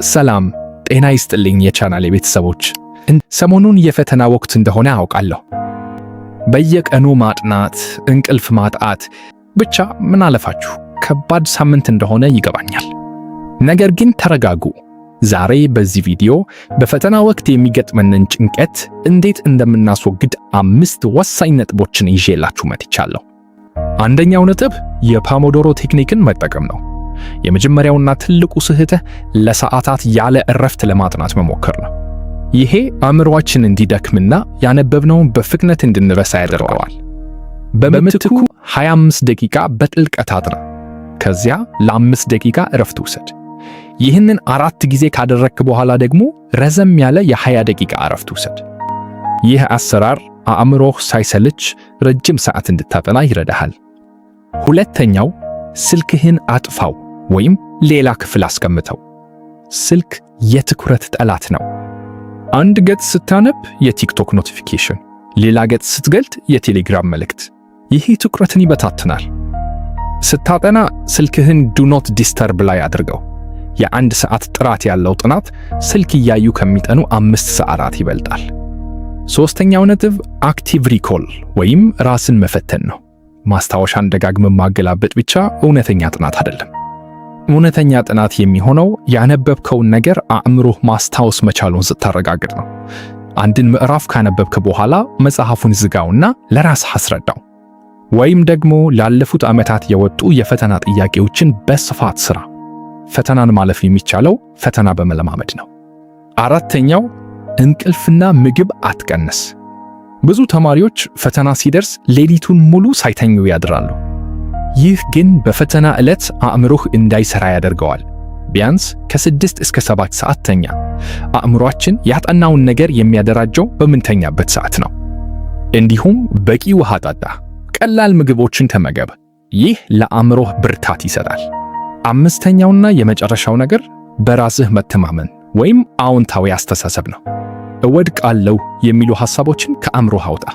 ሰላም ጤና ይስጥልኝ የቻናሌ ቤተሰቦች። ሰሞኑን የፈተና ወቅት እንደሆነ አውቃለሁ። በየቀኑ ማጥናት፣ እንቅልፍ ማጣት፣ ብቻ ምን አለፋችሁ ከባድ ሳምንት እንደሆነ ይገባኛል። ነገር ግን ተረጋጉ። ዛሬ በዚህ ቪዲዮ በፈተና ወቅት የሚገጥመንን ጭንቀት እንዴት እንደምናስወግድ 5 ወሳኝ ነጥቦችን ይዤላችሁ መጥቻለሁ። አንደኛው ነጥብ የፖሞዶሮ ቴክኒክን መጠቀም ነው። የመጀመሪያውና ትልቁ ስህተት ለሰዓታት ያለ እረፍት ለማጥናት መሞከር ነው። ይሄ አእምሮአችን እንዲደክምና ያነበብነውን በፍጥነት እንድንረሳ ያደርገዋል። በምትኩ 25 ደቂቃ በጥልቀት አጥና፣ ከዚያ ለ5 ደቂቃ እረፍት ውሰድ። ይህንን 4 ጊዜ ካደረግክ በኋላ ደግሞ ረዘም ያለ የ20 ደቂቃ እረፍት ውሰድ። ይህ አሰራር አእምሮህ ሳይሰልች ረጅም ሰዓት እንድታጠና ይረዳሃል። ሁለተኛው ስልክህን አጥፋው ወይም ሌላ ክፍል አስቀምጠው። ስልክ የትኩረት ጠላት ነው። አንድ ገጽ ስታነብ የቲክቶክ ኖቲፊኬሽን፣ ሌላ ገጽ ስትገልጥ የቴሌግራም መልእክት። ይህ ትኩረትን ይበታትናል። ስታጠና ስልክህን ዱ ኖት ዲስተርብ ላይ አድርገው። የ1 ሰዓት ጥራት ያለው ጥናት ስልክ እያዩ ከሚጠኑ 5 ሰዓታት ይበልጣል። ሶስተኛው ነጥብ አክቲቭ ሪኮል ወይም ራስን መፈተን ነው። ማስታወሻን ደጋግመን ማገላበጥ ብቻ እውነተኛ ጥናት አይደለም። እውነተኛ ጥናት የሚሆነው ያነበብከውን ነገር አእምሮህ ማስታወስ መቻሉን ስታረጋግጥ ነው። አንድን ምዕራፍ ካነበብክ በኋላ መጽሐፉን ዝጋውና ለራስህ አስረዳው። ወይም ደግሞ ላለፉት ዓመታት የወጡ የፈተና ጥያቄዎችን በስፋት ስራ። ፈተናን ማለፍ የሚቻለው ፈተና በመለማመድ ነው። አራተኛው እንቅልፍና ምግብ አትቀንስ። ብዙ ተማሪዎች ፈተና ሲደርስ ሌሊቱን ሙሉ ሳይተኙ ያድራሉ። ይህ ግን በፈተና ዕለት አእምሮህ እንዳይሰራ ያደርገዋል። ቢያንስ ከ6 እስከ 7 ሰዓት ተኛ። አእምሮአችን ያጠናውን ነገር የሚያደራጀው በምንተኛበት ሰዓት ነው። እንዲሁም በቂ ውሃ ጠጣ፣ ቀላል ምግቦችን ተመገብ። ይህ ለአእምሮህ ብርታት ይሰጣል። አምስተኛውና የመጨረሻው ነገር በራስህ መተማመን ወይም አዎንታዊ አስተሳሰብ ነው። እወድቃለሁ የሚሉ ሐሳቦችን ከአእምሮህ አውጣ።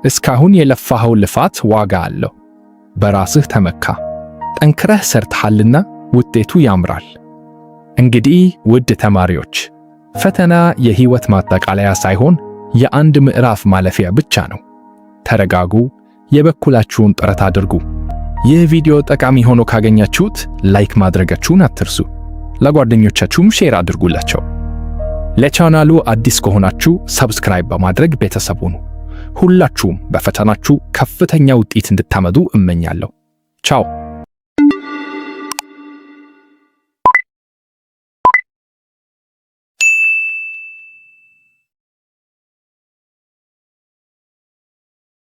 እስካሁን የለፋኸው ልፋት ዋጋ አለው። በራስህ ተመካ። ጠንክረህ ሰርተሃልና ውጤቱ ያምራል። እንግዲህ ውድ ተማሪዎች፣ ፈተና የሕይወት ማጠቃለያ ሳይሆን የአንድ ምዕራፍ ማለፊያ ብቻ ነው። ተረጋጉ፣ የበኩላችሁን ጥረት አድርጉ። ይህ ቪዲዮ ጠቃሚ ሆኖ ካገኛችሁት ላይክ ማድረጋችሁን አትርሱ። ለጓደኞቻችሁም ሼር አድርጉላቸው። ለቻናሉ አዲስ ከሆናችሁ ሰብስክራይብ በማድረግ ቤተሰብ ሁኑ። ሁላችሁም በፈተናችሁ ከፍተኛ ውጤት እንድታመጡ እመኛለሁ። ቻው።